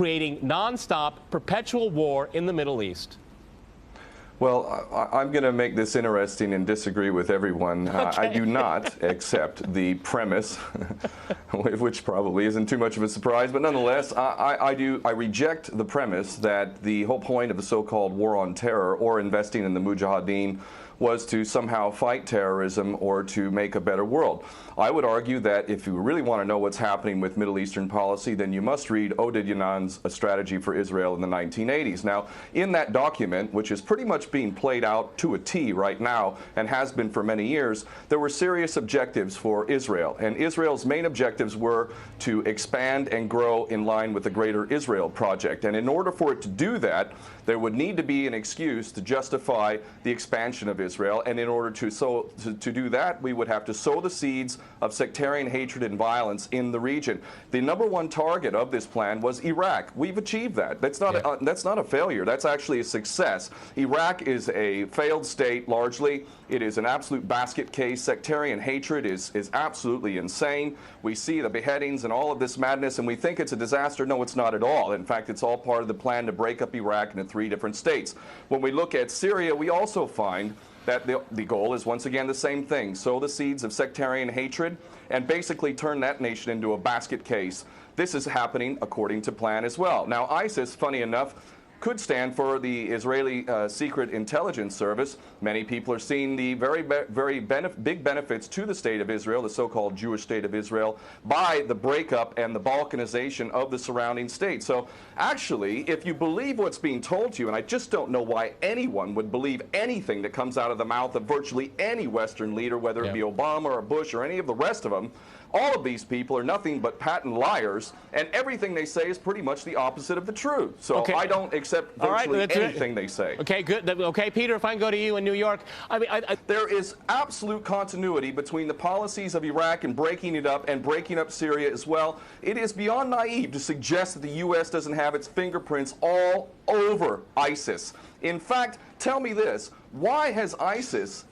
creating nonstop, perpetual war in the Middle East? Well, I'm going to make this interesting and disagree with everyone. Okay. I do not accept the premise, which probably isn't too much of a surprise, but nonetheless, I reject the premise that the whole point of the so-called war on terror or investing in the Mujahideen was to somehow fight terrorism or to make a better world. I would argue that if you really want to know what's happening with Middle Eastern policy, then you must read OLDUDUNU's A Strategy for Israel in the 1980s. Now, in that document, which is pretty much being played out to a T right now and has been for many years, there were serious objectives for Israel. And Israel's main objectives were to expand and grow in line with the Greater Israel Project. And in order for it to do that, there would need to be an excuse to justify the expansion of Israel. And in order to do that, we would have to sow the seeds of sectarian hatred and violence in the region. The #1 target of this plan was Iraq. We've achieved that. That's not a failure. That's actually a success. Iraq is a failed state largely. It is an absolute basket case. Sectarian hatred is absolutely insane. We see the beheadings and all of this madness, and we think it's a disaster. No, it's not at all. In fact, it's all part of the plan to break up Iraq into 3 different states. When we look at Syria, we also find that the goal is once again the same thing: sow the seeds of sectarian hatred and basically turn that nation into a basket case. This is happening according to plan as well. Now, ISIS, funny enough, could stand for the Israeli Secret Intelligence Service. Many people are seeing the very big benefits to the state of Israel, the so-called Jewish state of Israel, by the breakup and the balkanization of the surrounding states. So actually, if you believe what's being told to you, and I just don't know why anyone would believe anything that comes out of the mouth of virtually any Western leader, whether it be Obama or Bush or any of the rest of them, all of these people are nothing but patent liars, and everything they say is pretty much the opposite of the truth. So I don't accept virtually anything they say. Okay, good. Okay, Peter, if I can go to you in New York. I mean, there is absolute continuity between the policies of Iraq and breaking it up and breaking up Syria as well. It is beyond naive to suggest that the U.S. doesn't have its fingerprints all over ISIS. In fact, tell me this: why has ISIS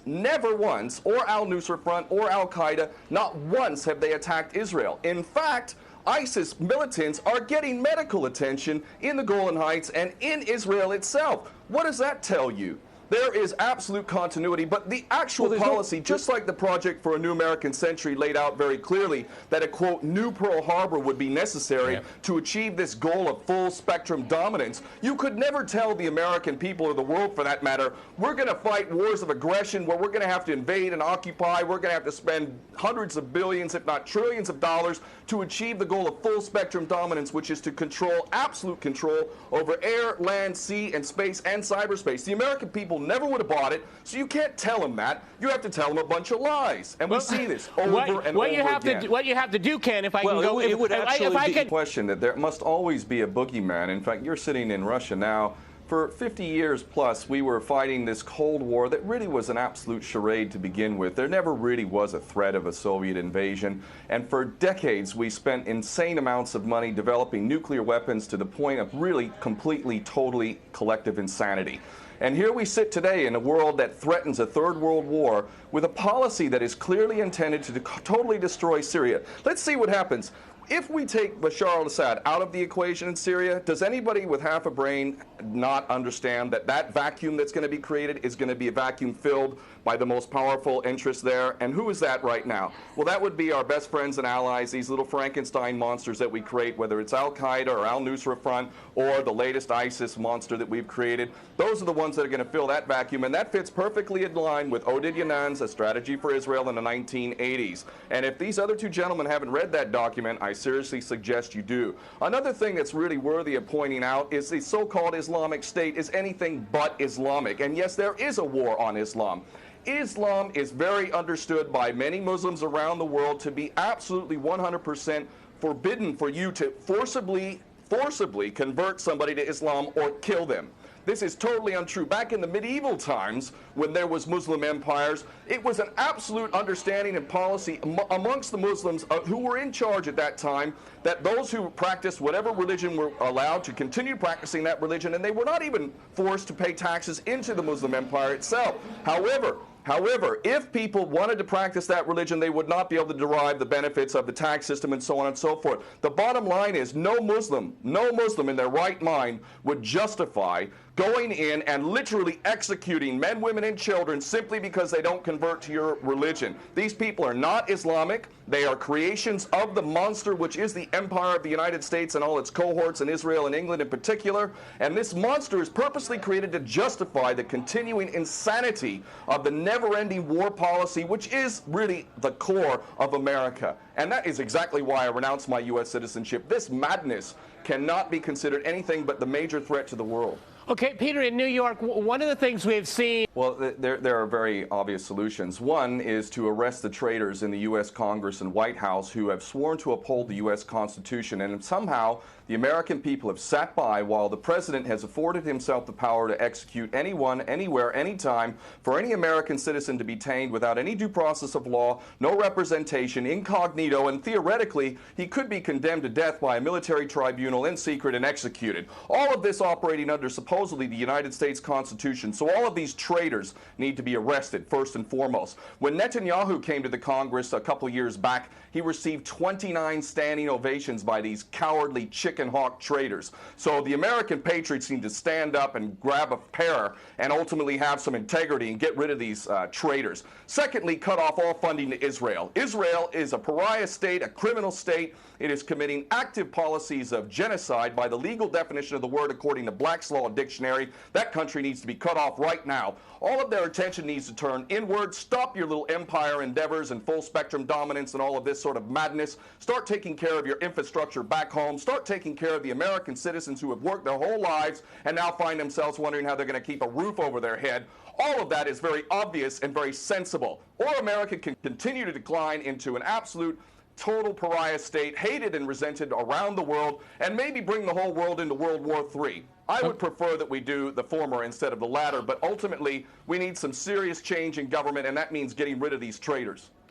never once, or al-Nusra Front or al-Qaeda, not once have they attacked Israel? In fact, ISIS militants are getting medical attention in the Golan Heights and in Israel itself. What does that tell you? There is absolute continuity, but the actual policy, just like the Project for a New American Century laid out very clearly, that a, quote, new Pearl Harbor would be necessary to achieve this goal of full spectrum dominance. You could never tell the American people, or the world for that matter, we're going to fight wars of aggression where we're going to have to invade and occupy, we're going to have to spend hundreds of billions, if not trillions of dollars to achieve the goal of full spectrum dominance, which is to control, absolute control over air, land, sea, and space and cyberspace. The American people never would have bought it, so you can't tell them that. You have to tell them a bunch of lies, and we see this over and over again. What you have to do, Ken, if I can go, it would actually be a question that there must always be a boogeyman. In fact, you're sitting in Russia now. For 50 years plus, we were fighting this Cold War that really was an absolute charade to begin with. There never really was a threat of a Soviet invasion. And for decades, we spent insane amounts of money developing nuclear weapons to the point of really completely, totally collective insanity. And here we sit today in a world that threatens a third world war with a policy that is clearly intended to totally destroy Syria. Let's see what happens. If we take Bashar al-Assad out of the equation in Syria, does anybody with half a brain not understand that that vacuum that's going to be created is going to be a vacuum filled by the most powerful interests there? And who is that right now? Well, that would be our best friends and allies, these little Frankenstein monsters that we create, whether it's al-Qaeda or al-Nusra Front or the latest ISIS monster that we've created. Those are the ones that are going to fill that vacuum, and that fits perfectly in line with OLDUDUNU's A Strategy for Israel in the 1980s. And if these other two gentlemen haven't read that document, I seriously suggest you do. Another thing that's really worthy of pointing out is the so-called Islamic State is anything but Islamic. And yes, there is a war on Islam. Islam is very understood by many Muslims around the world to be absolutely 100% forbidden for you to forcibly convert somebody to Islam or kill them. This is totally untrue. Back in the medieval times, when there was Muslim empires, it was an absolute understanding and policy amongst the Muslims who were in charge at that time that those who practiced whatever religion were allowed to continue practicing that religion, and they were not even forced to pay taxes into the Muslim empire itself. However, However, if people wanted to practice that religion, they would not be able to derive the benefits of the tax system and so on and so forth. The bottom line is no Muslim in their right mind would justify going in and literally executing men, women, and children simply because they don't convert to your religion. These people are not Islamic. They are creations of the monster, which is the empire of the United States and all its cohorts in Israel and England in particular. And this monster is purposely created to justify the continuing insanity of the never-ending war policy, which is really the core of America. And that is exactly why I renounced my U.S. citizenship. This madness cannot be considered anything but the major threat to the world. Okay, Peter, in New York, one of the things we've seen... Well, there are very obvious solutions. One is to arrest the traitors in the U.S. Congress and White House who have sworn to uphold the U.S. Constitution, and somehow the American people have sat by while the president has afforded himself the power to execute anyone, anywhere, anytime, for any American citizen to be detained without any due process of law, no representation, incognito, and theoretically, he could be condemned to death by a military tribunal in secret and executed. All of this operating under supposedly the United States Constitution. So all of these traitors need to be arrested, first and foremost. When Netanyahu came to the Congress a couple years back, he received 29 standing ovations by these cowardly chicken hawk traitors. So the American patriots need to stand up and grab a pair and ultimately have some integrity and get rid of these traitors. Secondly, cut off all funding to Israel. Israel is a pariah state, a criminal state. It is committing active policies of genocide by the legal definition of the word according to Black's Law Dictionary. That country needs to be cut off right now. All of their attention needs to turn inward. Stop your little empire endeavors and full spectrum dominance and all of this sort of madness. Start taking care of your infrastructure back home. Start taking care of the American citizens who have worked their whole lives and now find themselves wondering how they're going to keep a roof over their head. All of that is very obvious and very sensible. Or America can continue to decline into an absolute total pariah state, hated and resented around the world, and maybe bring the whole world into World War III. I would prefer that we do the former instead of the latter, but ultimately we need some serious change in government, and that means getting rid of these traitors.